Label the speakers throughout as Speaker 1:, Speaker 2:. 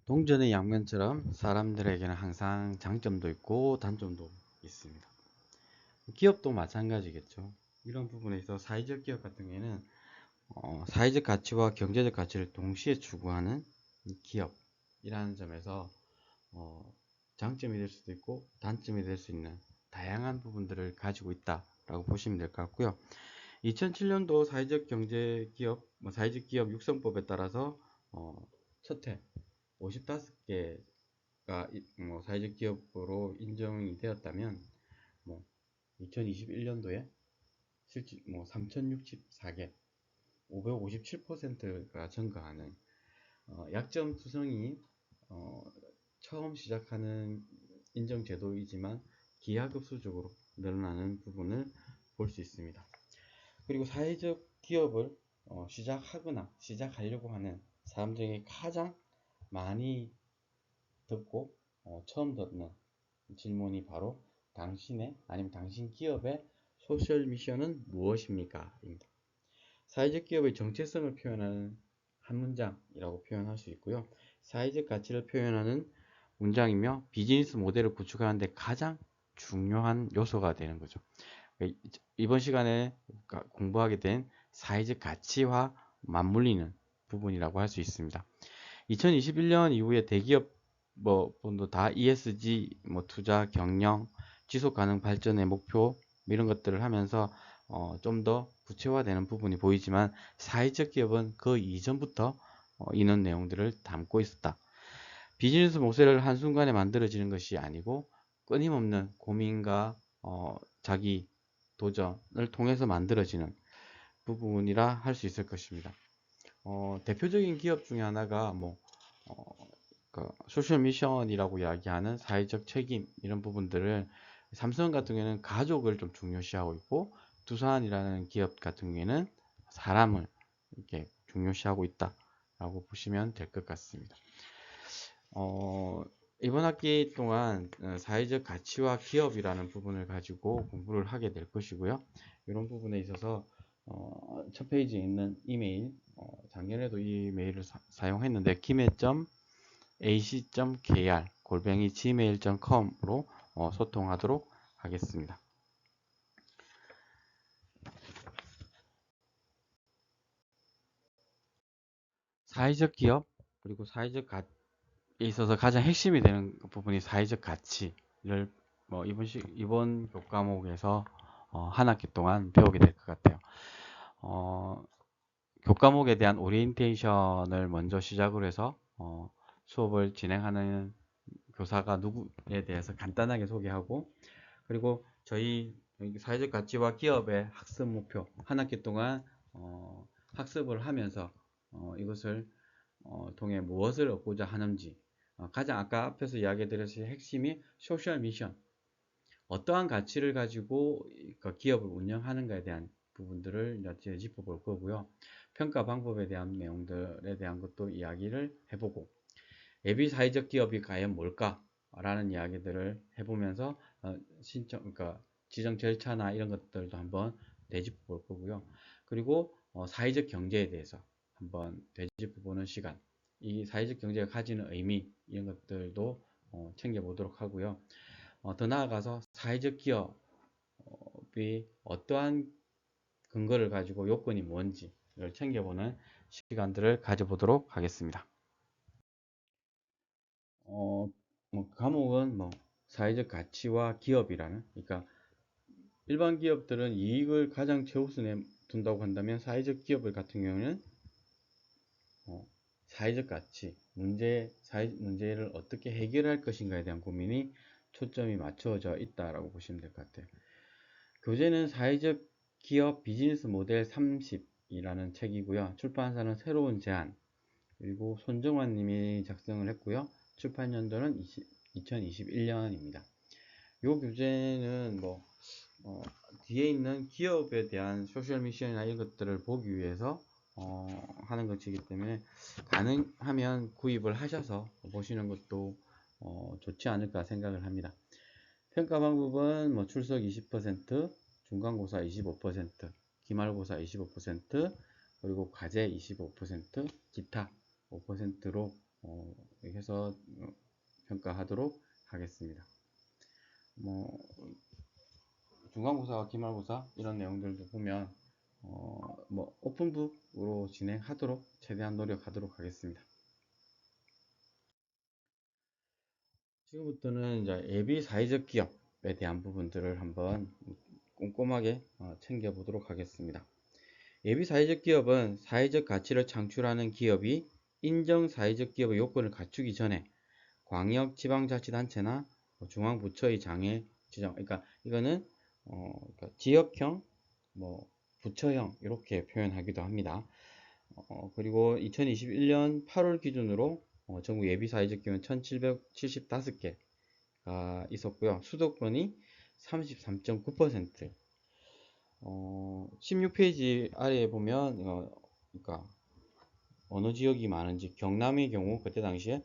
Speaker 1: 동전의 양면처럼 사람들에게는 항상 장점도 있고 단점도 있습니다. 기업도 마찬가지겠죠. 이런 부분에 있어 사회적 기업 같은 경우에는 사회적 가치와 경제적 가치를 동시에 추구하는 기업이라는 점에서 장점이 될 수도 있고 단점이 될 수 있는 다양한 부분들을 가지고 있다라고 보시면 될 것 같고요. 2007년도 사회적 경제 기업, 사회적 기업 육성법에 따라서 첫해 55개가 사회적 기업으로 인정이 되었다면, 2021년도에 실제 3064개, 557%가 증가하는 약점 투성이 처음 시작하는 인정제도이지만 기하급수적으로 늘어나는 부분을 볼 수 있습니다. 그리고 사회적 기업을 시작하거나 시작하려고 하는 사람 중에 가장 많이 듣고 처음 듣는 질문이 바로 당신의 아니면 당신 기업의 소셜 미션은 무엇입니까? 입니다. 사회적 기업의 정체성을 표현하는 한 문장이라고 표현할 수 있고요. 사회적 가치를 표현하는 문장이며 비즈니스 모델을 구축하는 데 가장 중요한 요소가 되는 거죠. 이번 시간에 공부하게 된 사회적 가치와 맞물리는 부분이라고 할 수 있습니다. 2021년 이후에 대기업 분도 다 ESG, 투자, 경영, 지속 가능 발전의 목표 이런 것들을 하면서 좀 더 구체화되는 부분이 보이지만 사회적 기업은 그 이전부터 이런 내용들을 담고 있었다. 비즈니스 모델을 한순간에 만들어지는 것이 아니고 끊임없는 고민과 자기 도전을 통해서 만들어지는 부분이라 할 수 있을 것입니다. 대표적인 기업 중에 하나가 소셜 미션이라고 이야기하는 사회적 책임 이런 부분들을 삼성 같은 경우에는 가족을 좀 중요시하고 있고 두산이라는 기업 같은 경우에는 사람을 이렇게 중요시하고 있다라고 보시면 될 것 같습니다. 이번 학기 동안 사회적 가치와 기업이라는 부분을 가지고 공부를 하게 될 것이고요. 이런 부분에 있어서 첫 페이지에 있는 이메일, 작년에도 이 메일을 사용했는데 kim의.ac.kr@gmail.com으로 소통하도록 하겠습니다. 사회적 기업 그리고 사회적 가치에 있어서 가장 핵심이 되는 부분이 사회적 가치를 이번 교과목에서 한 학기 동안 배우게 될 것 같아요. 교과목에 대한 오리엔테이션을 먼저 시작으로 해서 수업을 진행하는 교사가 누구에 대해서 간단하게 소개하고, 그리고 저희 사회적 가치와 기업의 학습 목표 한 학기 동안 학습을 하면서 이것을 통해 무엇을 얻고자 하는지, 가장 아까 앞에서 이야기 드렸듯이 핵심이 소셜 미션, 어떠한 가치를 가지고 기업을 운영하는가에 대한 부분들을 이제 짚어볼 거고요. 평가 방법에 대한 내용들에 대한 것도 이야기를 해보고, 예비 사회적 기업이 과연 뭘까? 라는 이야기들을 해보면서 그러니까 지정 절차나 이런 것들도 한번 되짚어 볼 거고요. 그리고 사회적 경제에 대해서 한번 되짚어 보는 시간, 이 사회적 경제가 가지는 의미 이런 것들도 챙겨보도록 하고요. 더 나아가서 사회적 기업이 어떠한 근거를 가지고 요건이 뭔지를 챙겨보는 시간들을 가져보도록 하겠습니다. 과목은 사회적 가치와 기업이라는, 그러니까 일반 기업들은 이익을 가장 최우선에 둔다고 한다면 사회적 기업을 같은 경우는 사회적 가치, 문제를 어떻게 해결할 것인가에 대한 고민이 초점이 맞춰져 있다라고 보시면 될 것 같아요. 교재는 사회적 기업 비즈니스 모델 30이라는 책이고요. 출판사는 새로운 제안, 그리고 손정환 님이 작성을 했고요. 출판 연도는 2021년입니다. 이 교재는 뒤에 있는 기업에 대한 소셜 미션이나 이런 것들을 보기 위해서 하는 것이기 때문에 가능하면 구입을 하셔서 보시는 것도 좋지 않을까 생각을 합니다. 평가 방법은 출석 20%, 중간고사 25%, 기말고사 25%, 그리고 과제 25%, 기타 5%로 이렇게 해서 평가하도록 하겠습니다. 뭐 중간고사와 기말고사 이런 내용들도 보면 뭐 오픈북으로 진행하도록 최대한 노력하도록 하겠습니다. 지금부터는 이제 예비 사회적 기업에 대한 부분들을 한번 꼼꼼하게 챙겨보도록 하겠습니다. 예비 사회적 기업은 사회적 가치를 창출하는 기업이 인정 사회적 기업의 요건을 갖추기 전에 광역 지방자치단체나 중앙부처의 장애 지정, 그러니까 이거는 그러니까 지역형, 뭐 부처형 이렇게 표현하기도 합니다. 그리고 2021년 8월 기준으로 전국 예비 사회적 기업은 1775개가 있었고요. 수도권이 33.9%. 16페이지 아래에 보면 그러니까 어느 지역이 많은지 경남의 경우 그때 당시에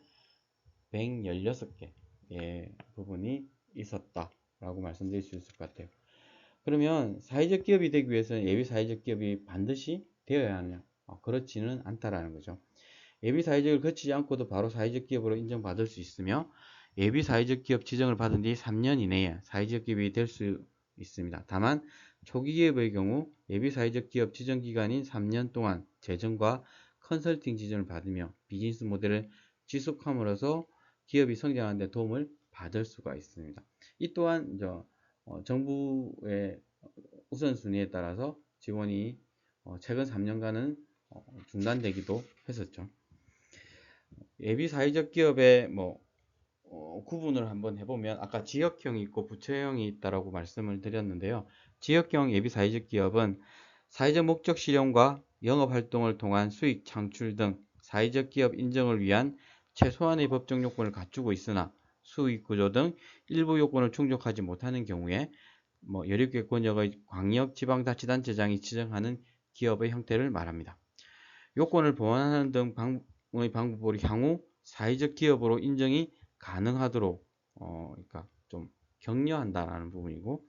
Speaker 1: 116개의 부분이 있었다라고 말씀드릴 수 있을 것 같아요. 그러면 사회적 기업이 되기 위해서는 예비 사회적 기업이 반드시 되어야 하느냐? 그렇지는 않다라는 거죠. 예비 사회적을 거치지 않고도 바로 사회적 기업으로 인정받을 수 있으며 예비 사회적 기업 지정을 받은 뒤 3년 이내에 사회적 기업이 될 수 있습니다. 다만 초기 기업의 경우 예비 사회적 기업 지정 기간인 3년 동안 재정과 컨설팅 지정을 받으며 비즈니스 모델을 지속함으로써 기업이 성장하는 데 도움을 받을 수가 있습니다. 이 또한 정부의 우선순위에 따라서 지원이 최근 3년간은 중단되기도 했었죠. 예비 사회적 기업의 구분을 한번 해보면 아까 지역형이 있고 부처형이 있다라고 말씀을 드렸는데요. 지역형 예비 사회적 기업은 사회적 목적 실현과 영업 활동을 통한 수익 창출 등 사회적 기업 인정을 위한 최소한의 법적 요건을 갖추고 있으나 수익 구조 등 일부 요건을 충족하지 못하는 경우에 16개 권역의 광역 지방자치단체장이 지정하는 기업의 형태를 말합니다. 요건을 보완하는 등 방법의 방법으로 향후 사회적 기업으로 인정이 가능하도록 그러니까 좀 격려한다라는 부분이고,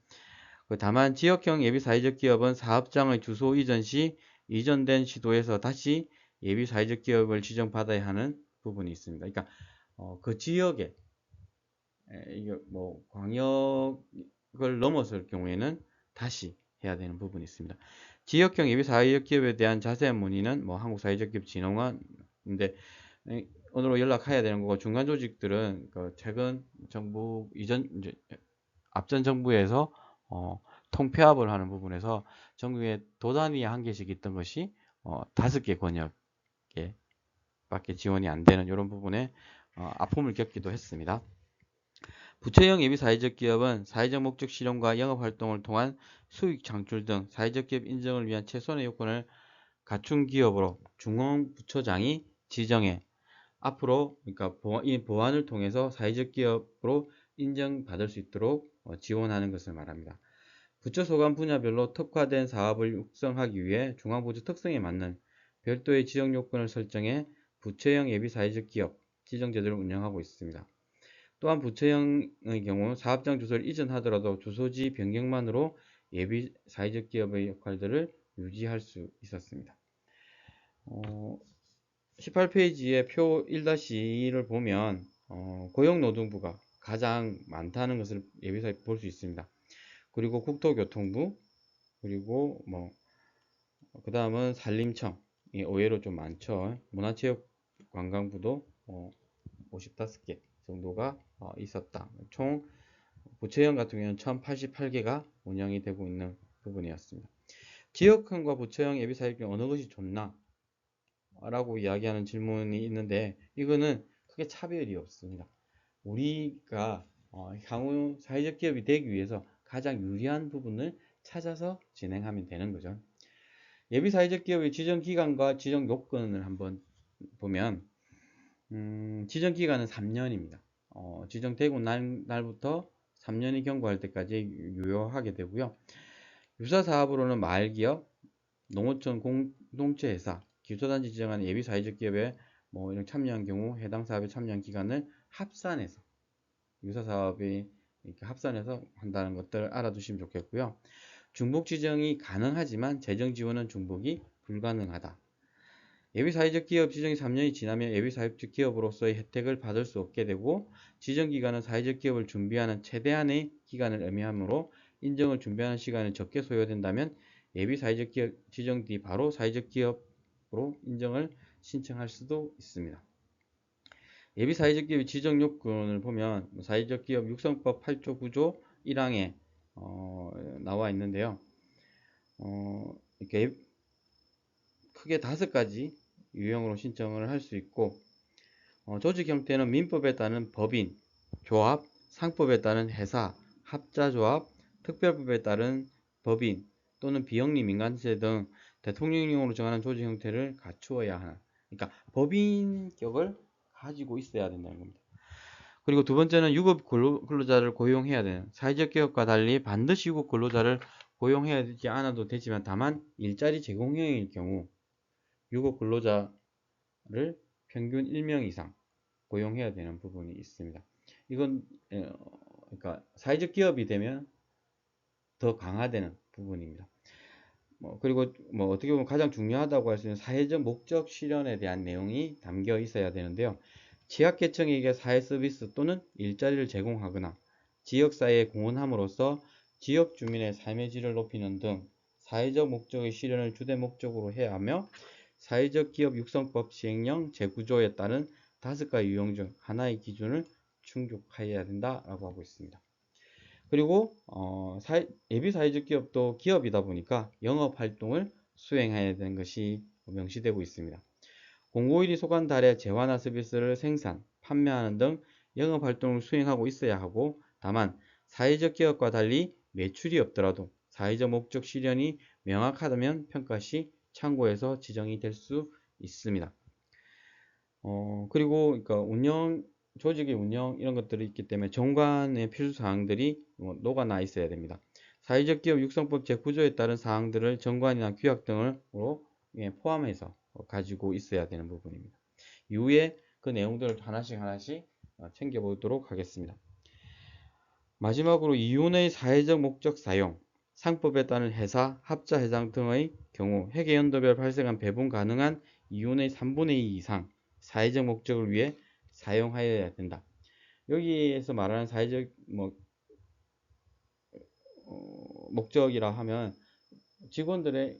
Speaker 1: 다만 지역형 예비 사회적 기업은 사업장의 주소 이전 시 이전된 시도에서 다시 예비 사회적 기업을 지정받아야 하는 부분이 있습니다. 그러니까 그 지역에 이게 광역을 넘어설 경우에는 다시 해야 되는 부분이 있습니다. 지역형 예비 사회적 기업에 대한 자세한 문의는 한국사회적기업진흥원인데 오늘로 연락해야 되는 거고, 중간 조직들은 최근 정부 이제 앞전 정부에서 통폐합을 하는 부분에서 전국에 도단위 한 개씩 있던 것이 5개 권역에 밖에 지원이 안 되는 이런 부분에 아픔을 겪기도 했습니다. 부처형 예비 사회적 기업은 사회적 목적 실현과 영업 활동을 통한 수익 창출 등 사회적 기업 인정을 위한 최소한의 요건을 갖춘 기업으로 중앙부처장이 지정해 앞으로 그러니까 이 보완을 통해서 사회적 기업으로 인정받을 수 있도록 지원하는 것을 말합니다. 부처 소관 분야별로 특화된 사업을 육성하기 위해 중앙부처 특성에 맞는 별도의 지정 요건을 설정해 부처형 예비 사회적 기업 지정 제도를 운영하고 있습니다. 또한 부처형의 경우 사업장 주소를 이전하더라도 주소지 변경만으로 예비 사회적 기업의 역할들을 유지할 수 있었습니다. 18페이지의 표 1-2를 보면 고용노동부가 가장 많다는 것을 예비사에 볼 수 있습니다. 그리고 국토교통부, 그리고 그 다음은 산림청이 의외로 좀 많죠. 문화체육관광부도 55개 정도가 있었다. 총 부처형 같은 경우는 1088개가 운영이 되고 있는 부분이었습니다. 지역형과 부처형 예비사회적 어느 것이 좋나? 라고 이야기하는 질문이 있는데 이거는 크게 차별이 없습니다. 우리가 향후 사회적 기업이 되기 위해서 가장 유리한 부분을 찾아서 진행하면 되는 거죠. 예비 사회적 기업의 지정 기간과 지정 요건을 한번 보면 지정 기간은 3년입니다. 지정되고 날부터 3년이 경과할 때까지 유효하게 되고요. 유사 사업으로는 마을기업, 농어촌 공동체 회사, 기초단지 지정하는 예비 사회적 기업에 이런 참여한 경우 해당 사업에 참여한 기간을 합산해서 유사 사업이 이렇게 합산해서 한다는 것들을 알아두시면 좋겠고요. 중복 지정이 가능하지만 재정 지원은 중복이 불가능하다. 예비사회적 기업 지정이 3년이 지나면 예비사회적 기업으로서의 혜택을 받을 수 없게 되고 지정기간은 사회적 기업을 준비하는 최대한의 기간을 의미하므로 인정을 준비하는 시간이 적게 소요된다면 예비사회적 기업 지정 뒤 바로 사회적 기업으로 인정을 신청할 수도 있습니다. 예비사회적 기업 지정 요건을 보면 사회적 기업 육성법 8조 9조 1항에 나와 있는데요. 이렇게 크게 5가지 유형으로 신청을 할 수 있고 조직 형태는 민법에 따른 법인, 조합, 상법에 따른 회사, 합자조합, 특별법에 따른 법인 또는 비영리 민간체 등 대통령령으로 정하는 조직 형태를 갖추어야 하는, 그러니까 법인격을 가지고 있어야 된다는 겁니다. 그리고 두 번째는 유급 근로자를 고용해야 되는, 사회적 기업과 달리 반드시 유급 근로자를 고용해야 되지 않아도 되지만 다만 일자리 제공형일 경우 유급 근로자를 평균 1명 이상 고용해야 되는 부분이 있습니다. 이건 그러니까 사회적 기업이 되면 더 강화되는 부분입니다. 그리고 어떻게 보면 가장 중요하다고 할 수 있는 사회적 목적 실현에 대한 내용이 담겨 있어야 되는데요. 취약계층에게 사회 서비스 또는 일자리를 제공하거나 지역사회에 공헌함으로써 지역 주민의 삶의 질을 높이는 등 사회적 목적의 실현을 주된 목적으로 해야 하며 사회적 기업 육성법 시행령 제9조에 따른 5가지 유형 중 하나의 기준을 충족해야 된다라고 하고 있습니다. 그리고 예비사회적 기업도 기업이다 보니까 영업활동을 수행해야 되는 것이 명시되고 있습니다. 공고일이 속한 달에 재화나 서비스를 생산, 판매하는 등 영업활동을 수행하고 있어야 하고 다만 사회적 기업과 달리 매출이 없더라도 사회적 목적 실현이 명확하다면 평가 시 참고해서 지정이 될 수 있습니다. 그리고 그러니까 조직의 운영 이런 것들이 있기 때문에 정관의 필수 사항들이 녹아나 있어야 됩니다. 사회적 기업 육성법 제9조에 따른 사항들을 정관이나 규약 등으로 포함해서 가지고 있어야 되는 부분입니다. 이후에 그 내용들을 하나씩 챙겨보도록 하겠습니다. 마지막으로 이윤의 사회적 목적 사용, 상법에 따른 회사, 합자 해상 등의 경우 회계연도별 발생한 배분 가능한 이윤의 3분의 2 이상 사회적 목적을 위해 사용하여야 된다. 여기에서 말하는 사회적 목적이라 하면 직원들의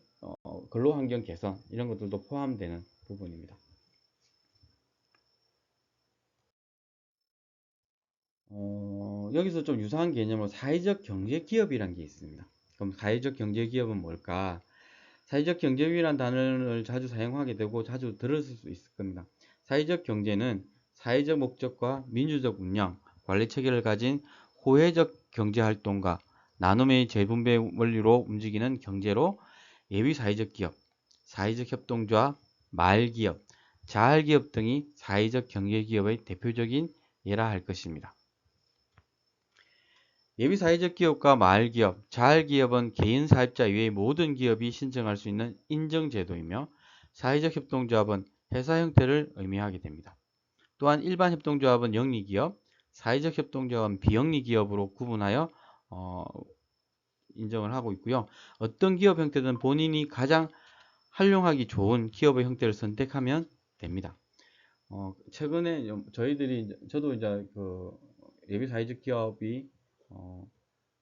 Speaker 1: 근로환경 개선 이런 것들도 포함되는 부분입니다. 여기서 좀 유사한 개념으로 사회적 경제기업이라는 게 있습니다. 그럼 사회적 경제기업은 뭘까? 사회적 경제기업이라는 단어를 자주 사용하게 되고 자주 들었을 수 있을 겁니다. 사회적 경제는 사회적 목적과 민주적 운영, 관리 체계를 가진 호혜적 경제활동과 나눔의 재분배 원리로 움직이는 경제로 예비사회적 기업, 사회적 협동조합, 마을기업, 자활기업 등이 사회적 경제기업의 대표적인 예라 할 것입니다. 예비사회적 기업과 마을기업, 자활기업은 개인 사업자 이외의 모든 기업이 신청할 수 있는 인정제도이며 사회적 협동조합은 회사 형태를 의미하게 됩니다. 또한 일반 협동조합은 영리기업, 사회적 협동조합은 비영리기업으로 구분하여 인정을 하고 있고요. 어떤 기업 형태든 본인이 가장 활용하기 좋은 기업의 형태를 선택하면 됩니다. 최근에 저도 이제 그 예비사회적 기업이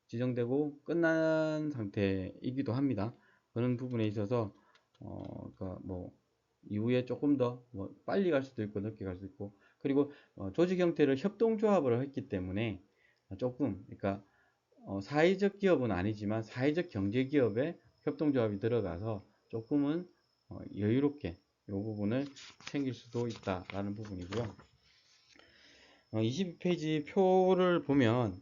Speaker 1: 지정되고 끝난 상태이기도 합니다. 그런 부분에 있어서 그러니까 이후에 조금 더 빨리 갈 수도 있고 늦게 갈 수도 있고 그리고 조직 형태를 협동조합으로 했기 때문에 조금 그러니까 사회적 기업은 아니지만 사회적 경제기업에 협동조합이 들어가서 조금은 여유롭게 이 부분을 챙길 수도 있다라는 부분이고요. 22페이지 표를 보면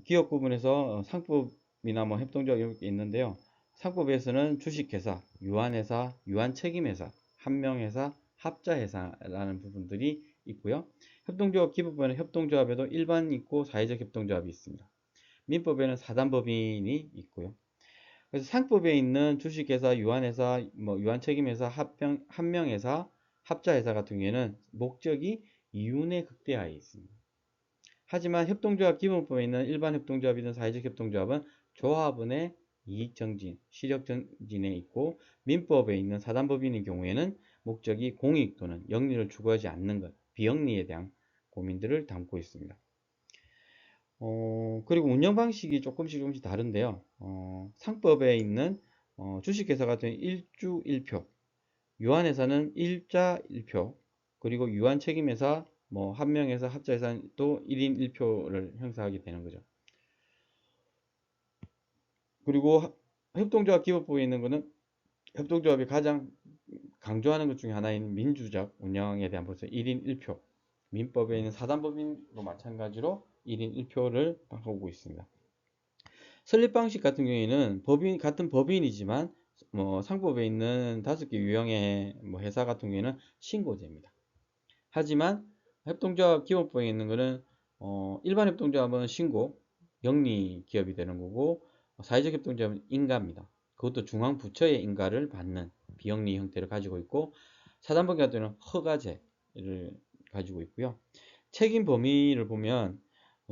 Speaker 1: 기업 부분에서 상법이나 협동조합 이런 게 있는데요. 상법에서는 주식회사, 유한회사, 유한책임회사, 한명회사, 합자회사라는 부분들이 있고요. 협동조합 기본법에는 협동조합에도 일반 있고 사회적 협동조합이 있습니다. 민법에는 사단법인이 있고요. 그래서 상법에 있는 주식회사, 유한회사, 유한책임회사, 한명회사, 합자회사 같은 경우에는 목적이 이윤의 극대화에 있습니다. 하지만 협동조합 기본법에 있는 일반 협동조합이든 사회적 협동조합은 조합원의 이익정진, 실력정진에 있고 민법에 있는 사단법인의 경우에는 목적이 공익 또는 영리를 추구하지 않는 것, 비영리에 대한 고민들을 담고 있습니다. 그리고 운영 방식이 조금씩 다른데요. 상법에 있는 주식회사 같은 1주 1표, 유한회사는 1자 1표, 그리고 유한책임회사, 뭐 한명회사, 합자회사는 또 1인 1표를 행사하게 되는 거죠. 그리고 협동조합 기업부에 있는 거는 협동조합이 가장 강조하는 것 중에 하나인 민주적 운영에 대한 벌써 1인 1표, 민법에 있는 사단법인도 마찬가지로 1인 1표를 하고 있습니다. 설립 방식 같은 경우에는 같은 법인이지만 뭐 상법에 있는 5개 유형의 뭐 회사 같은 경우에는 신고제입니다. 하지만 협동조합 기업부에 있는 거는 일반 협동조합은 신고, 영리 기업이 되는 거고 사회적 협동조합은 인가입니다. 그것도 중앙부처의 인가를 받는 비영리 형태를 가지고 있고 사단법인 같은 경우는 허가제를 가지고 있고요. 책임 범위를 보면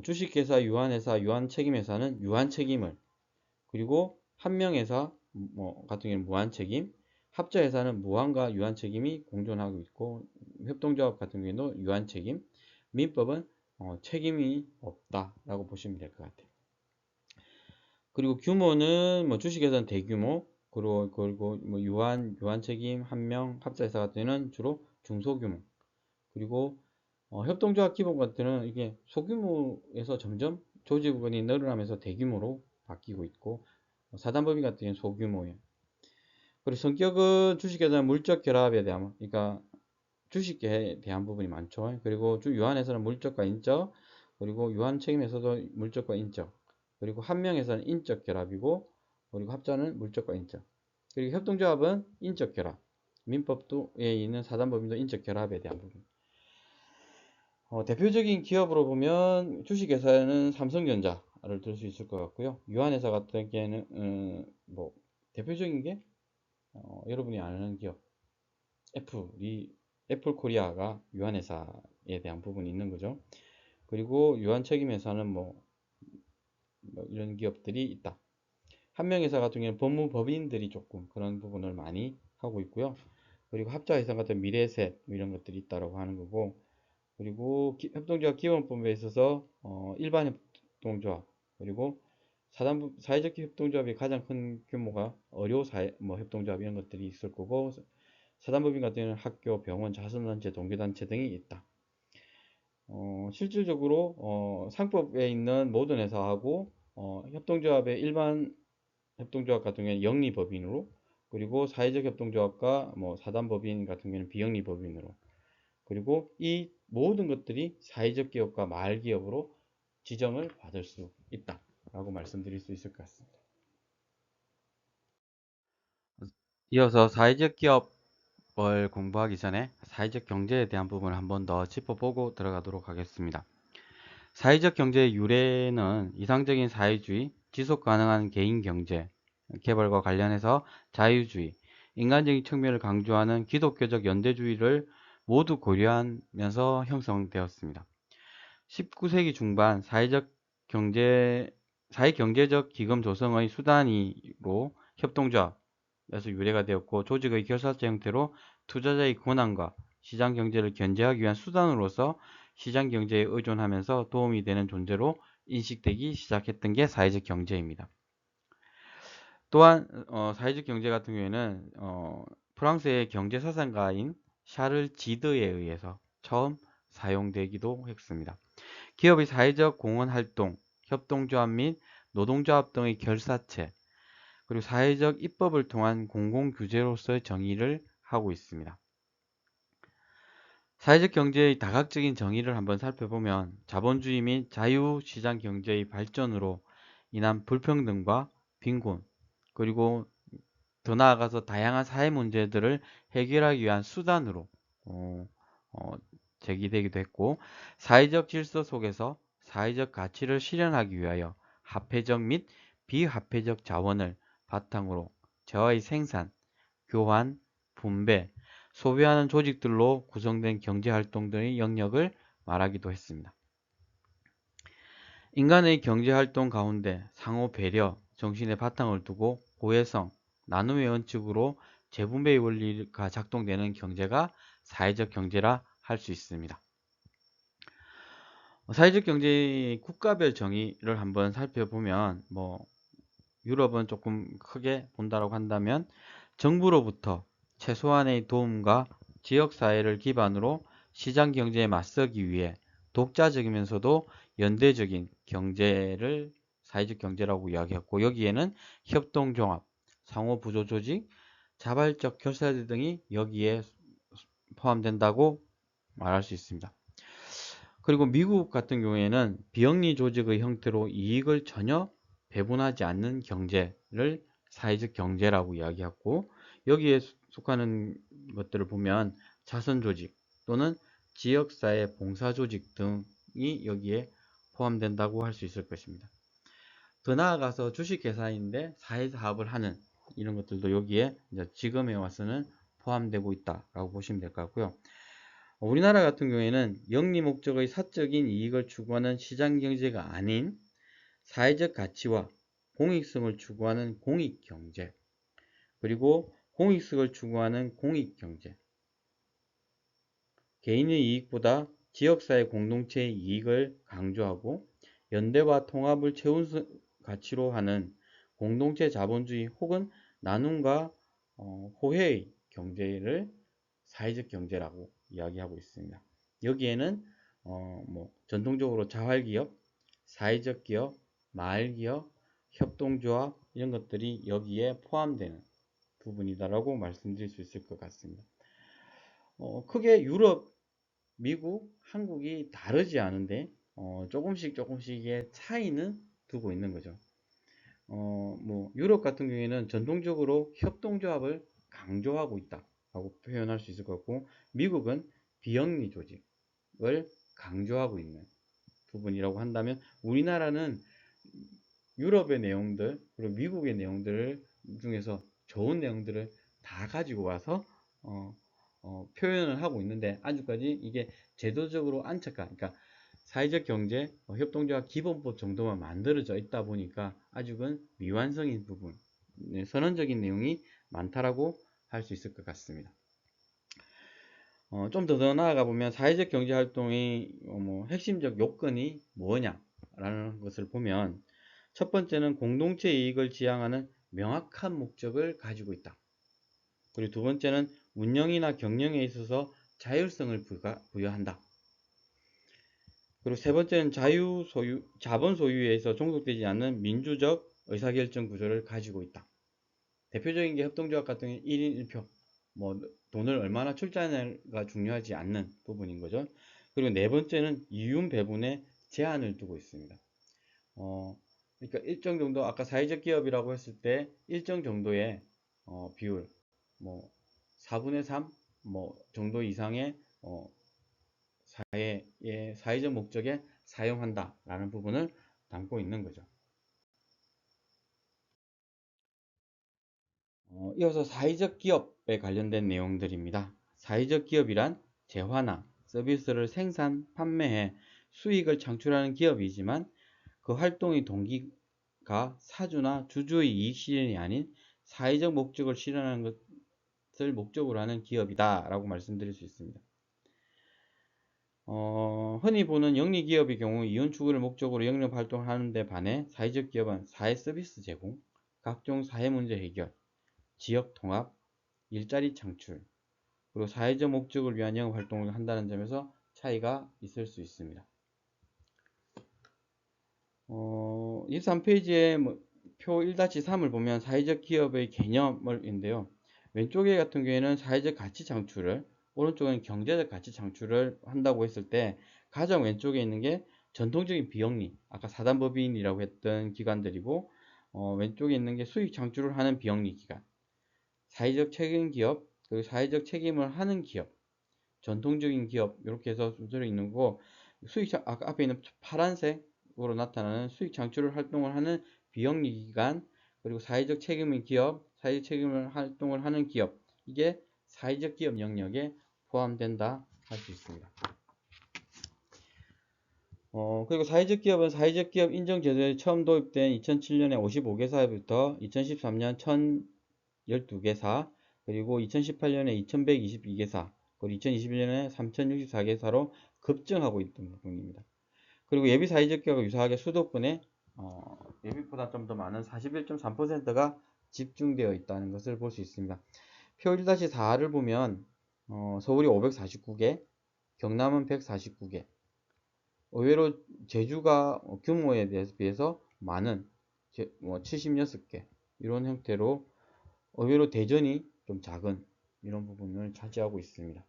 Speaker 1: 주식회사, 유한회사, 유한책임회사는 유한책임을, 그리고 한명회사 같은 경우는 무한책임, 합자회사는 무한과 유한책임이 공존하고 있고 협동조합 같은 경우에도 유한책임, 민법은 책임이 없다라고 보시면 될 것 같아요. 그리고 규모는 뭐 주식회사는 대규모, 그리고 뭐 유한책임, 한명, 합자회사 같은 경우는 주로 중소규모, 그리고 협동조합 기본 같은 경우는 이게 소규모에서 점점 조직원이 늘어나면서 대규모로 바뀌고 있고 사단법인 같은 경우는 소규모예요. 그리고 성격은 주식회사는 물적 결합에 대한, 그러니까 주식에 대한 부분이 많죠. 그리고 유한에서는 물적과 인적, 그리고 유한책임에서도 물적과 인적, 그리고 한명에서는 인적 결합이고, 그리고 합자는 물적과 인적, 그리고 협동조합은 인적 결합, 민법도에 있는 사단법인도 인적 결합에 대한 부분. 대표적인 기업으로 보면 주식회사는 삼성전자를 들 수 있을 것 같고요. 유한회사 같은 경우에는 뭐 대표적인 게 여러분이 아는 기업 애플 코리아가 유한회사에 대한 부분이 있는 거죠. 그리고 유한책임회사는 뭐 이런 기업들이 있다. 한명회사 같은 경우는 법무법인들이 조금 그런 부분을 많이 하고 있고요. 그리고 합자회사 같은 미래셋 이런 것들이 있다고 하는 거고, 그리고 협동조합 기본법에 있어서 일반 협동조합, 그리고 사회적 협동조합이 가장 큰 규모가 의료 뭐 협동조합 이런 것들이 있을 거고, 사단법인 같은 경우는 학교, 병원, 자선단체, 동계단체 등이 있다. 실질적으로 상법에 있는 모든 회사하고 협동조합의 일반 협동조합 같은 경우는 영리법인으로, 그리고 사회적 협동조합과 뭐 사단법인 같은 경우는 비영리법인으로, 그리고 이 모든 것들이 사회적 기업과 마을기업으로 지정을 받을 수 있다 라고 말씀드릴 수 있을 것 같습니다. 이어서 사회적 기업을 공부하기 전에 사회적 경제에 대한 부분을 한 번 더 짚어보고 들어가도록 하겠습니다. 사회적 경제의 유래는 이상적인 사회주의, 지속 가능한 개인 경제, 개발과 관련해서 자유주의, 인간적인 측면을 강조하는 기독교적 연대주의를 모두 고려하면서 형성되었습니다. 19세기 중반 사회경제적 기금 조성의 수단으로 협동조합에서 유래가 되었고, 조직의 결사체 형태로 투자자의 권한과 시장경제를 견제하기 위한 수단으로서 시장경제에 의존하면서 도움이 되는 존재로 인식되기 시작했던 게 사회적 경제입니다. 또한 사회적 경제 같은 경우에는 프랑스의 경제사상가인 샤를 지드에 의해서 처음 사용되기도 했습니다. 기업의 사회적 공헌활동, 협동조합 및 노동조합 등의 결사체, 그리고 사회적 입법을 통한 공공규제로서의 정의를 하고 있습니다. 사회적 경제의 다각적인 정의를 한번 살펴보면 자본주의 및 자유시장 경제의 발전으로 인한 불평등과 빈곤, 그리고 더 나아가서 다양한 사회 문제들을 해결하기 위한 수단으로 제기되기도 했고, 사회적 질서 속에서 사회적 가치를 실현하기 위하여 화폐적 및 비화폐적 자원을 바탕으로 재화의 생산, 교환, 분배, 소비하는 조직들로 구성된 경제활동들의 영역을 말하기도 했습니다. 인간의 경제활동 가운데 상호 배려, 정신의 바탕을 두고 고해성, 나눔의 원칙으로 재분배의 원리가 작동되는 경제가 사회적 경제라 할 수 있습니다. 사회적 경제의 국가별 정의를 한번 살펴보면 유럽은 조금 크게 본다고 한다면 정부로부터 최소한의 도움과 지역사회를 기반으로 시장경제에 맞서기 위해 독자적이면서도 연대적인 경제를 사회적 경제라고 이야기했고, 여기에는 협동종합, 상호부조조직, 자발적 결사제 등이 여기에 포함된다고 말할 수 있습니다. 그리고 미국 같은 경우에는 비영리 조직의 형태로 이익을 전혀 배분하지 않는 경제를 사회적 경제라고 이야기하고, 여기에 속하는 것들을 보면 자선조직 또는 지역사회 봉사조직 등이 여기에 포함된다고 할 수 있을 것입니다. 더 나아가서 주식회사인데 사회사업을 하는 이런 것들도 여기에 이제 지금에 와서는 포함되고 있다라고 보시면 될 것 같고요. 우리나라 같은 경우에는 영리 목적의 사적인 이익을 추구하는 시장경제가 아닌 사회적 가치와 공익성을 추구하는 공익경제, 그리고 공익성을 추구하는 공익경제, 개인의 이익보다 지역사회 공동체의 이익을 강조하고 연대와 통합을 최우선 가치로 하는 공동체 자본주의 혹은 나눔과 호혜의 경제를 사회적 경제라고 이야기하고 있습니다. 여기에는 전통적으로 자활기업, 사회적 기업, 마을기업, 협동조합 이런 것들이 여기에 포함되는 부분이다라고 말씀드릴 수 있을 것 같습니다. 크게 유럽, 미국, 한국이 다르지 않은데 조금씩의 차이는 두고 있는 거죠. 유럽 같은 경우에는 전통적으로 협동조합을 강조하고 있다라고 표현할 수 있을 것 같고, 미국은 비영리 조직을 강조하고 있는 부분이라고 한다면, 우리나라는 유럽의 내용들 그리고 미국의 내용들 중에서 좋은 내용들을 다 가지고 와서 표현을 하고 있는데, 아직까지 이게 제도적으로 안착한, 그러니까 사회적 경제, 협동조합 기본법 정도만 만들어져 있다 보니까 아직은 미완성인 부분, 선언적인 내용이 많다라고 할 수 있을 것 같습니다. 좀 더 나아가 보면 사회적 경제 활동의 핵심적 요건이 뭐냐라는 것을 보면, 첫 번째는 공동체 이익을 지향하는 명확한 목적을 가지고 있다. 그리고 두 번째는 운영이나 경영에 있어서 자율성을 부여한다. 그리고 세 번째는 자본 소유에 의해서 종속되지 않는 민주적 의사결정 구조를 가지고 있다. 대표적인 게 협동조합 같은 경우 1인 1표, 돈을 얼마나 출자하냐가 중요하지 않는 부분인 거죠. 그리고 네 번째는 이윤 배분에 제한을 두고 있습니다. 그러니까 일정 정도, 아까 사회적 기업이라고 했을 때 일정 정도의 비율, 4분의 3 정도 이상의 사회적 목적에 사용한다라는 부분을 담고 있는 거죠. 이어서 사회적 기업에 관련된 내용들입니다. 사회적 기업이란 재화나 서비스를 생산, 판매해 수익을 창출하는 기업이지만, 그 활동의 동기가 사주나 주주의 이익 실현이 아닌 사회적 목적을 실현하는 것을 목적으로 하는 기업이다 라고 말씀드릴 수 있습니다. 흔히 보는 영리기업의 경우 이윤 추구를 목적으로 영업 활동을 하는데 반해, 사회적 기업은 사회 서비스 제공, 각종 사회 문제 해결, 지역 통합, 일자리 창출, 그리고 사회적 목적을 위한 영업 활동을 한다는 점에서 차이가 있을 수 있습니다. 23페이지에 표 1-3을 보면 사회적 기업의 개념인데요. 왼쪽에 같은 경우에는 사회적 가치 창출을, 오른쪽은 경제적 가치 창출을 한다고 했을 때, 가장 왼쪽에 있는 게 전통적인 비영리, 아까 사단법인이라고 했던 기관들이고, 왼쪽에 있는 게 수익 창출을 하는 비영리 기관, 사회적 책임 기업, 그리고 사회적 책임을 하는 기업, 전통적인 기업, 이렇게 해서 순서로 있는 거고, 아까 앞에 있는 파란색으로 나타나는 수익 창출을 활동을 하는 비영리 기관, 그리고 사회적 책임의 기업, 사회적 책임을 활동을 하는 기업, 이게 사회적 기업 영역에 포함된다 할 수 있습니다. 그리고 사회적 기업은 사회적 기업 인정 제도에 처음 도입된 2007년에 55개사부터 2013년 1012개사, 그리고 2018년에 2122개사, 그리고 2021년에 3064개사로 급증하고 있던 부분입니다. 그리고 예비 사회적 기업과 유사하게 수도권에 예비보다 좀 더 많은 41.3%가 집중되어 있다는 것을 볼 수 있습니다. 표 1-4를 보면 서울이 549개, 경남은 149개, 의외로 제주가 규모에 비해서 많은 76개, 이런 형태로 의외로 대전이 좀 작은 이런 부분을 차지하고 있습니다.